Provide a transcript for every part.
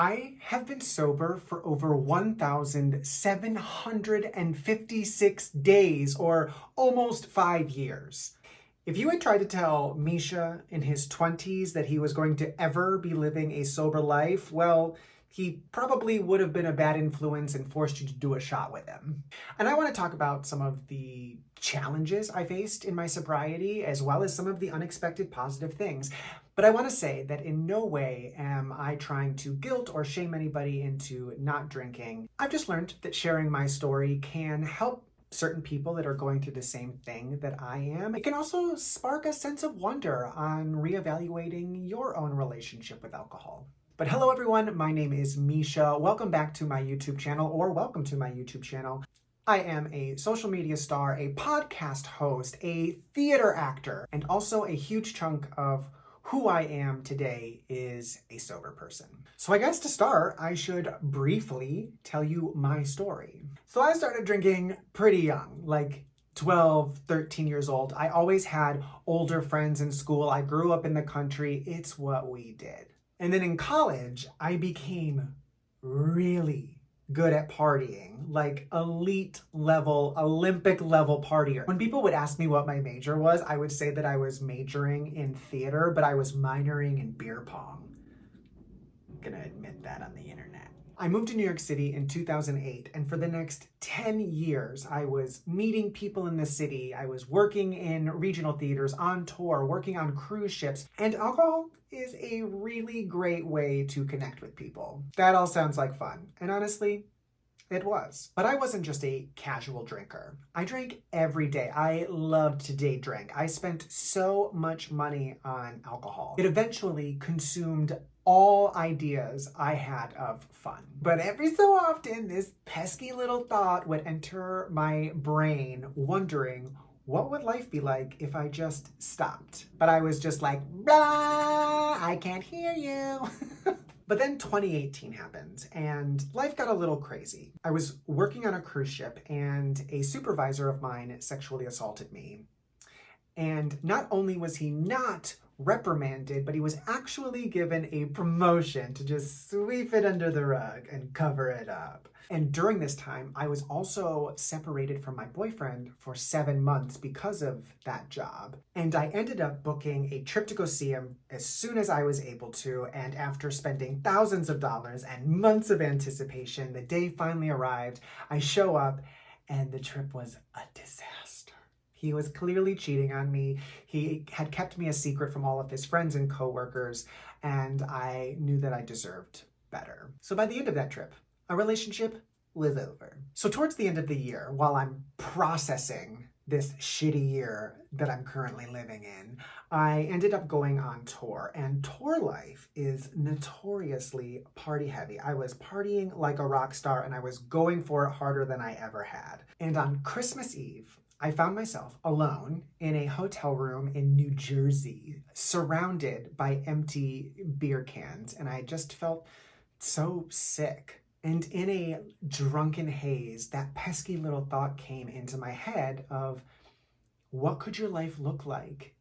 I have been sober for over 1,756 days, or almost 5 years. If you had tried to tell Misha in his 20s that he was going to ever be living a sober life, well, he probably would have been a bad influence and forced you to do a shot with him. And I want to talk about some of the challenges I faced in my sobriety, as well as some of the unexpected positive things. But I want to say that in no way am I trying to guilt or shame anybody into not drinking. I've just learned that sharing my story can help certain people that are going through the same thing that I am. It can also spark a sense of wonder on reevaluating your own relationship with alcohol. But hello everyone, my name is Misha. Welcome back to my YouTube channel, or welcome to my YouTube channel. I am a social media star, a podcast host, a theater actor, and also a huge chunk of who I am today is a sober person. So I guess to start, I should briefly tell you my story. So I started drinking pretty young, like 12, 13 years old. I always had older friends in school. I grew up in the country. It's what we did. And then in college, I became really good at partying, like elite level, Olympic level partier. When people would ask me what my major was, I would say that I was majoring in theater, but I was minoring in beer pong. I'm gonna admit that on the internet. I moved to New York City in 2008, and for the next 10 years, I was meeting people in the city. I was working in regional theaters, on tour, working on cruise ships, and alcohol is a really great way to connect with people. That all sounds like fun, and honestly, it was. But I wasn't just a casual drinker. I drank every day. I loved to day drink. I spent so much money on alcohol. It eventually consumed all ideas I had of fun. But every so often, this pesky little thought would enter my brain, wondering, what would life be like if I just stopped? But I was just like, blah, I can't hear you. But then 2018 happened and life got a little crazy. I was working on a cruise ship and a supervisor of mine sexually assaulted me. And not only was he not reprimanded, but he was actually given a promotion to just sweep it under the rug and cover it up. And during this time, I was also separated from my boyfriend for 7 months because of that job. And I ended up booking a trip to go see him as soon as I was able to. And after spending thousands of dollars and months of anticipation, the day finally arrived. I show up and the trip was a disaster. He was clearly cheating on me. He had kept me a secret from all of his friends and coworkers, and I knew that I deserved better. So by the end of that trip, our relationship was over. So towards the end of the year, while I'm processing this shitty year that I'm currently living in, I ended up going on tour, and tour life is notoriously party heavy. I was partying like a rock star, and I was going for it harder than I ever had. And on Christmas Eve, I found myself alone in a hotel room in New Jersey, surrounded by empty beer cans, and I just felt so sick. And in a drunken haze, that pesky little thought came into my head of, what could your life look like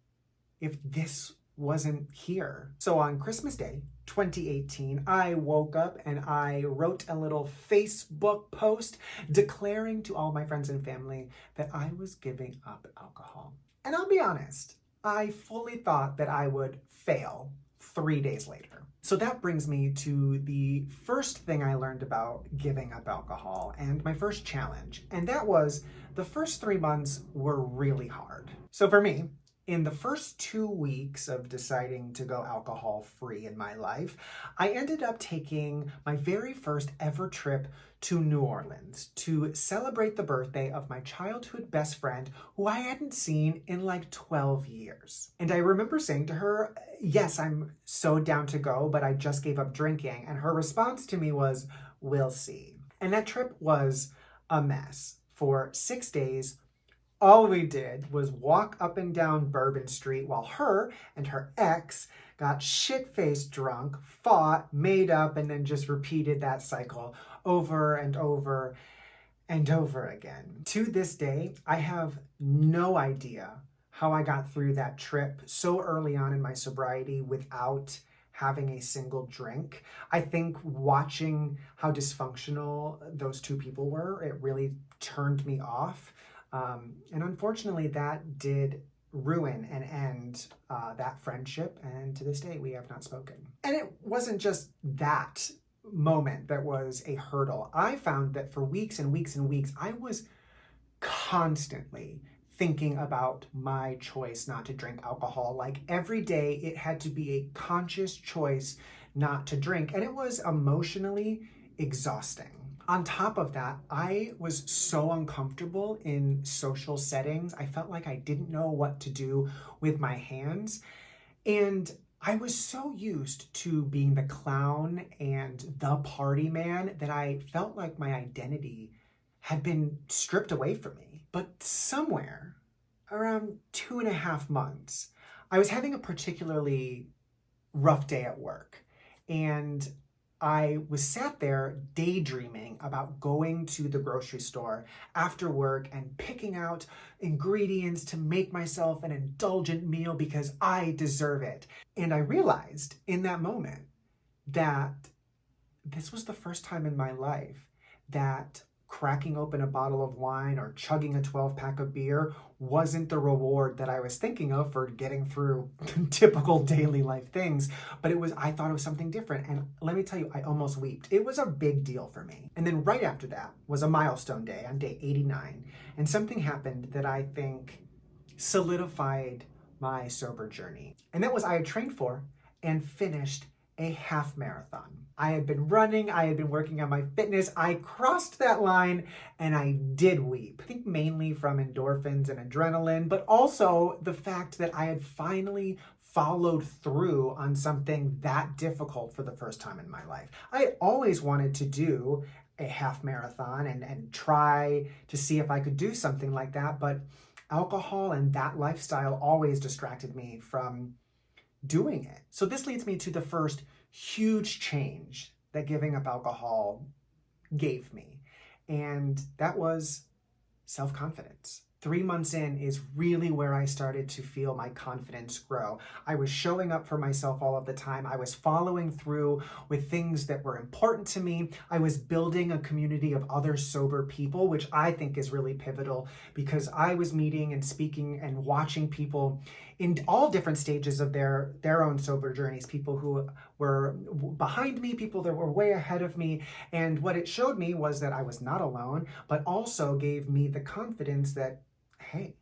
if this wasn't here? So on Christmas Day, 2018, I woke up and I wrote a little Facebook post declaring to all my friends and family that I was giving up alcohol. And I'll be honest, I fully thought that I would fail 3 days later. So that brings me to the first thing I learned about giving up alcohol and my first challenge. And that was the first 3 months were really hard. So for me, in the first 2 weeks of deciding to go alcohol-free in my life, I ended up taking my very first ever trip to New Orleans to celebrate the birthday of my childhood best friend who I hadn't seen in like 12 years. And I remember saying to her, yes, I'm so down to go, but I just gave up drinking. And her response to me was, we'll see. And that trip was a mess. For 6 days, all we did was walk up and down Bourbon Street while her and her ex got shit-faced drunk, fought, made up, and then just repeated that cycle over and over and over again. To this day, I have no idea how I got through that trip so early on in my sobriety without having a single drink. I think watching how dysfunctional those two people were, it really turned me off. And unfortunately, that did ruin and end that friendship. And to this day, we have not spoken. And it wasn't just that moment that was a hurdle. I found that for weeks and weeks and weeks, I was constantly thinking about my choice not to drink alcohol. Like every day, it had to be a conscious choice not to drink. And it was emotionally exhausting. On top of that, I was so uncomfortable in social settings. I felt like I didn't know what to do with my hands. And I was so used to being the clown and the party man that I felt like my identity had been stripped away from me. But somewhere around 2.5 months, I was having a particularly rough day at work. And I was sat there daydreaming about going to the grocery store after work and picking out ingredients to make myself an indulgent meal because I deserve it. And I realized in that moment that this was the first time in my life that cracking open a bottle of wine or chugging a 12-pack of beer wasn't the reward that I was thinking of for getting through typical daily life things, but I thought it was something different. And let me tell you, I almost wept. It was a big deal for me. And then right after that was a milestone day on day 89. And something happened that I think solidified my sober journey. And that was I had trained for and finished a half marathon. I had been running, I had been working on my fitness, I crossed that line and I did weep. I think mainly from endorphins and adrenaline, but also the fact that I had finally followed through on something that difficult for the first time in my life. I had always wanted to do a half marathon and try to see if I could do something like that, but alcohol and that lifestyle always distracted me from doing it. So this leads me to the first huge change that giving up alcohol gave me. And that was self-confidence. 3 months in is really where I started to feel my confidence grow. I was showing up for myself all of the time. I was following through with things that were important to me. I was building a community of other sober people, which I think is really pivotal because I was meeting and speaking and watching people in all different stages of their own sober journeys, people who were behind me, people that were way ahead of me. And what it showed me was that I was not alone, but also gave me the confidence that, hey,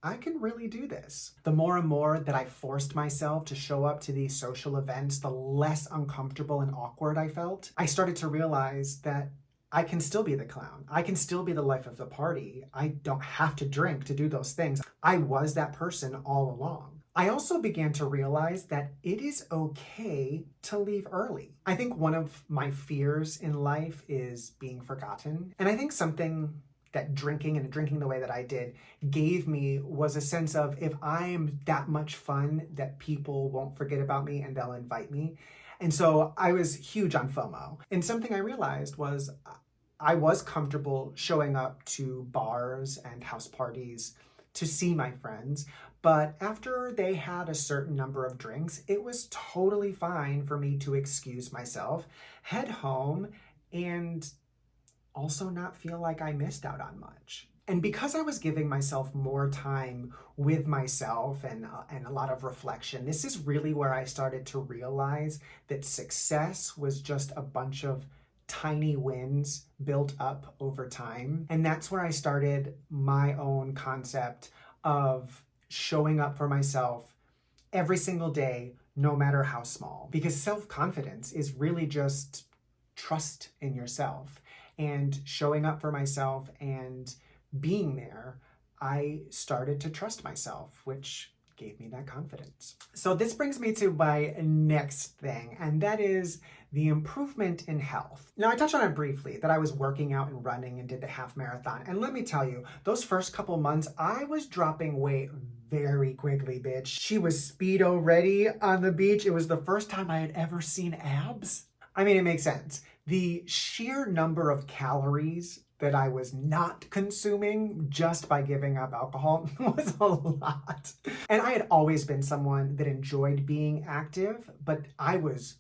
I can really do this. The more and more that I forced myself to show up to these social events, the less uncomfortable and awkward I felt. I started to realize that I can still be the clown. I can still be the life of the party. I don't have to drink to do those things. I was that person all along. I also began to realize that it is okay to leave early. I think one of my fears in life is being forgotten. And I think something that drinking and drinking the way that I did gave me was a sense of if I am that much fun that people won't forget about me and they'll invite me. And so I was huge on FOMO. And something I realized was I was comfortable showing up to bars and house parties to see my friends. But after they had a certain number of drinks, it was totally fine for me to excuse myself, head home, and also not feel like I missed out on much. And because I was giving myself more time with myself and a lot of reflection, this is really where I started to realize that success was just a bunch of tiny wins built up over time. And that's where I started my own concept of showing up for myself every single day, no matter how small. Because self-confidence is really just trust in yourself. And showing up for myself and being there, I started to trust myself, which gave me that confidence. So this brings me to my next thing, and that is the improvement in health. Now, I touched on it briefly, that I was working out and running and did the half marathon. And let me tell you, those first couple months, I was dropping weight very quickly, bitch. She was Speedo ready on the beach. It was the first time I had ever seen abs. I mean, it makes sense. The sheer number of calories that I was not consuming just by giving up alcohol was a lot. And I had always been someone that enjoyed being active, but I was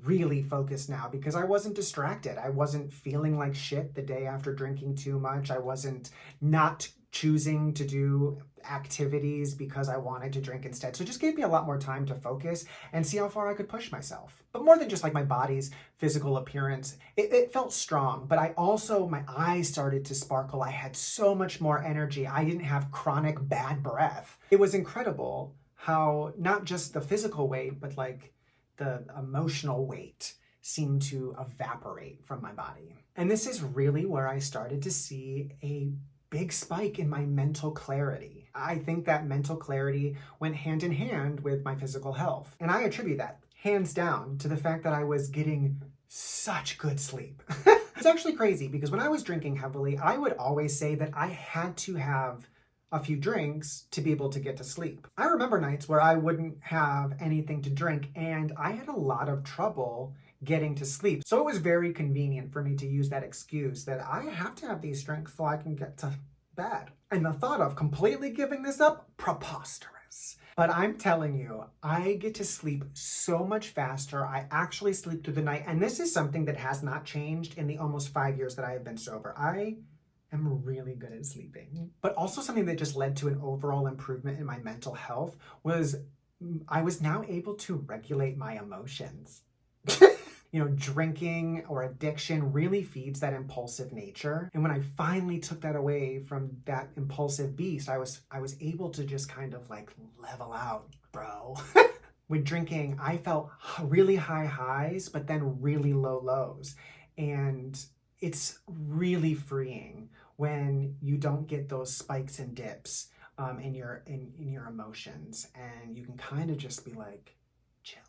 really focused now because I wasn't distracted. I wasn't feeling like shit the day after drinking too much. I wasn't not choosing to do activities because I wanted to drink instead. So it just gave me a lot more time to focus and see how far I could push myself. But more than just like my body's physical appearance, it felt strong, but I also, my eyes started to sparkle. I had so much more energy. I didn't have chronic bad breath. It was incredible how not just the physical weight, but like the emotional weight seemed to evaporate from my body. And this is really where I started to see a big spike in my mental clarity. I think that mental clarity went hand in hand with my physical health. And I attribute that, hands down, to the fact that I was getting such good sleep. It's actually crazy because when I was drinking heavily, I would always say that I had to have a few drinks to be able to get to sleep. I remember nights where I wouldn't have anything to drink and I had a lot of trouble getting to sleep. So it was very convenient for me to use that excuse that I have to have these drinks so I can get to bed. And the thought of completely giving this up, preposterous. But I'm telling you, I get to sleep so much faster. I actually sleep through the night. And this is something that has not changed in the almost 5 years that I have been sober. I am really good at sleeping. But also something that just led to an overall improvement in my mental health was I was now able to regulate my emotions. Drinking or addiction really feeds that impulsive nature. And when I finally took that away from that impulsive beast, I was able to just kind of like level out, bro. With drinking, I felt really high highs, but then really low lows. And it's really freeing when you don't get those spikes and dips in your emotions, and you can kind of just be like, chill.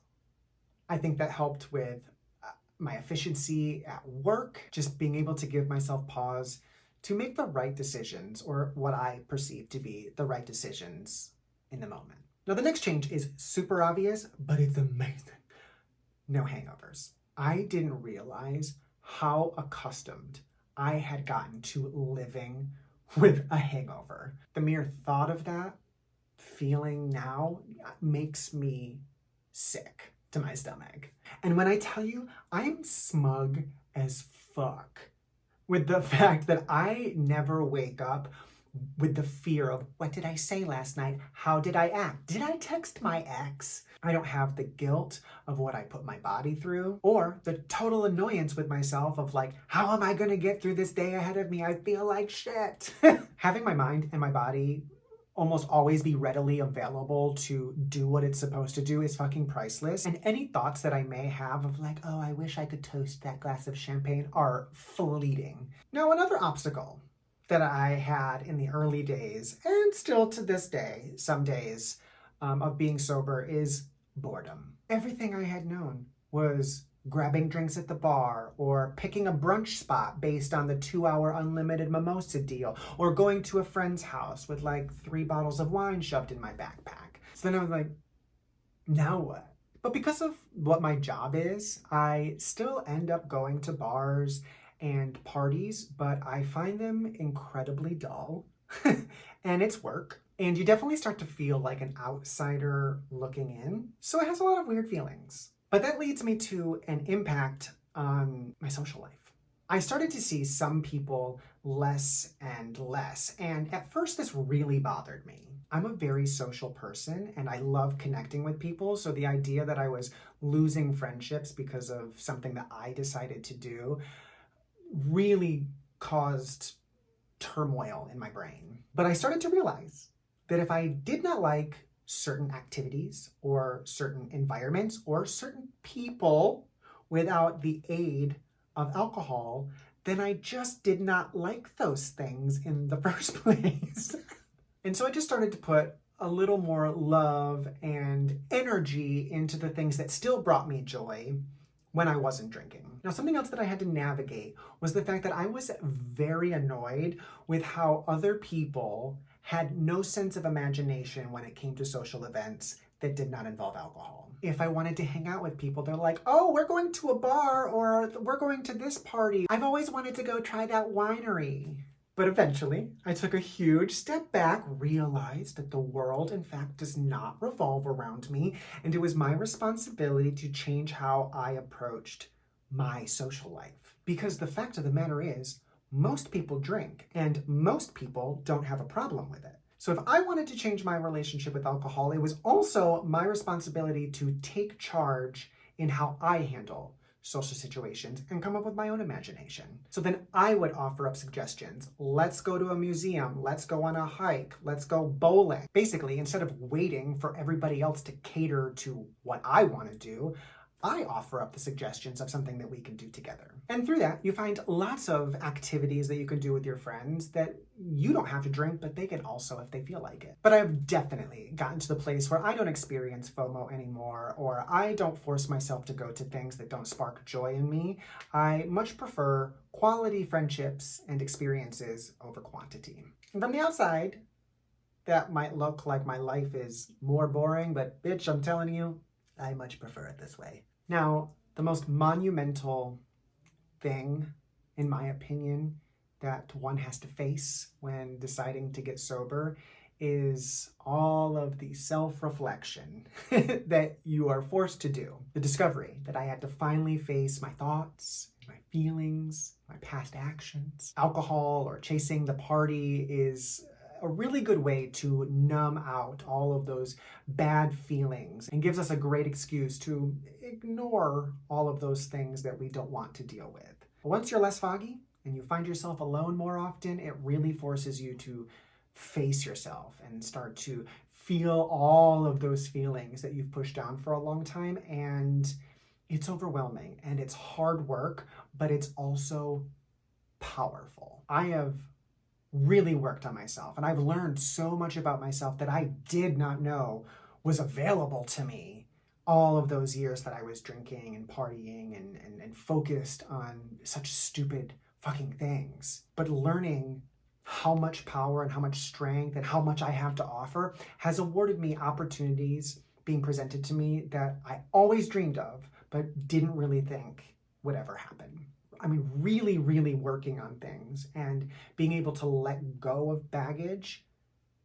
I think that helped with my efficiency at work, just being able to give myself pause to make the right decisions, or what I perceive to be the right decisions in the moment. Now, the next change is super obvious, but it's amazing. No hangovers. I didn't realize how accustomed I had gotten to living with a hangover. The mere thought of that feeling now makes me sick to my stomach. And when I tell you, I'm smug as fuck with the fact that I never wake up with the fear of, what did I say last night? How did I act? Did I text my ex? I don't have the guilt of what I put my body through, or the total annoyance with myself of like, how am I gonna get through this day ahead of me? I feel like shit. Having my mind and my body almost always be readily available to do what it's supposed to do is fucking priceless. And any thoughts that I may have of like, oh, I wish I could toast that glass of champagne are fleeting. Now, another obstacle that I had in the early days, and still to this day, some days of being sober, is boredom. Everything I had known was grabbing drinks at the bar, or picking a brunch spot based on the 2-hour unlimited mimosa deal, or going to a friend's house with like 3 bottles of wine shoved in my backpack. So then I was like, now what? But because of what my job is, I still end up going to bars and parties, but I find them incredibly dull. And it's work. And you definitely start to feel like an outsider looking in. So it has a lot of weird feelings. But that leads me to an impact on my social life. I started to see some people less and less. And at first, this really bothered me. I'm a very social person and I love connecting with people. So the idea that I was losing friendships because of something that I decided to do really caused turmoil in my brain. But I started to realize that if I did not like certain activities or certain environments or certain people without the aid of alcohol, then I just did not like those things in the first place. And so I just started to put a little more love and energy into the things that still brought me joy when I wasn't drinking. Now, something else that I had to navigate was the fact that I was very annoyed with how other people had no sense of imagination when it came to social events that did not involve alcohol. If I wanted to hang out with people, they're like, oh, we're going to a bar or we're going to this party. I've always wanted to go try that winery. But eventually, I took a huge step back, realized that the world, in fact, does not revolve around me, and it was my responsibility to change how I approached my social life. Because the fact of the matter is, most people drink, and most people don't have a problem with it. So if I wanted to change my relationship with alcohol, it was also my responsibility to take charge in how I handle social situations and come up with my own imagination. So then I would offer up suggestions. Let's go to a museum. Let's go on a hike. Let's go bowling. Basically, instead of waiting for everybody else to cater to what I want to do, I offer up the suggestions of something that we can do together. And through that, you find lots of activities that you can do with your friends that you don't have to drink, but they can also if they feel like it. But I've definitely gotten to the place where I don't experience FOMO anymore, or I don't force myself to go to things that don't spark joy in me. I much prefer quality friendships and experiences over quantity. And from the outside, that might look like my life is more boring, but bitch, I'm telling you, I much prefer it this way. Now, the most monumental thing, in my opinion, that one has to face when deciding to get sober is all of the self-reflection that you are forced to do. The discovery that I had to finally face my thoughts, my feelings, my past actions. Alcohol or chasing the party is a really good way to numb out all of those bad feelings and gives us a great excuse to ignore all of those things that we don't want to deal with. Once you're less foggy and you find yourself alone more often, it really forces you to face yourself and start to feel all of those feelings that you've pushed down for a long time. And it's overwhelming and it's hard work, but it's also powerful. I have really worked on myself, and I've learned so much about myself that I did not know was available to me all of those years that I was drinking and partying and focused on such stupid fucking things. But learning how much power and how much strength and how much I have to offer has awarded me opportunities being presented to me that I always dreamed of, but didn't really think would ever happen. I mean, really, really working on things and being able to let go of baggage,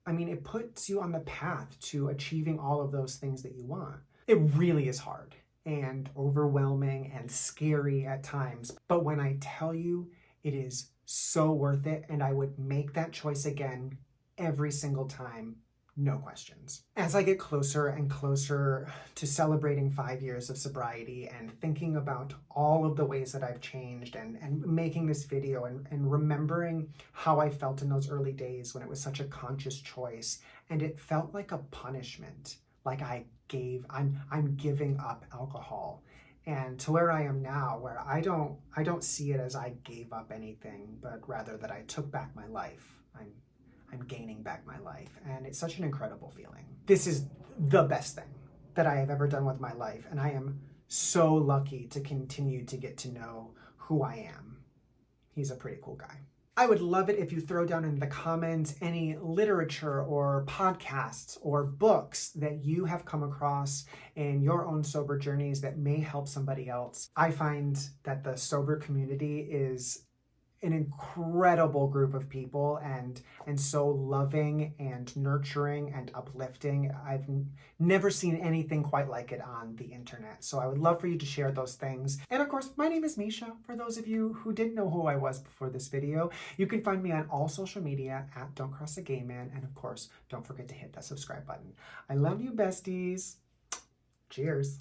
I mean, it puts you on the path to achieving all of those things that you want. It really is hard and overwhelming and scary at times. But when I tell you, it is so worth it, and I would make that choice again every single time. No questions. As I get closer and closer to celebrating 5 years of sobriety and thinking about all of the ways that I've changed and making this video and remembering how I felt in those early days when it was such a conscious choice and it felt like a punishment, like I'm giving up alcohol. And to where I am now, where I don't see it as I gave up anything, but rather that I took back my life. I'm gaining back my life, and it's such an incredible feeling. This is the best thing that I have ever done with my life, and I am so lucky to continue to get to know who I am. He's a pretty cool guy. I would love it if you throw down in the comments any literature or podcasts or books that you have come across in your own sober journeys that may help somebody else. I find that the sober community is an incredible group of people and so loving and nurturing and uplifting. I've never seen anything quite like it on the internet. So I would love for you to share those things. And of course, my name is Misha. For those of you who didn't know who I was before this video, you can find me on all social media at Don't Cross a Gay Man. And of course, don't forget to hit that subscribe button. I love you, besties. Cheers.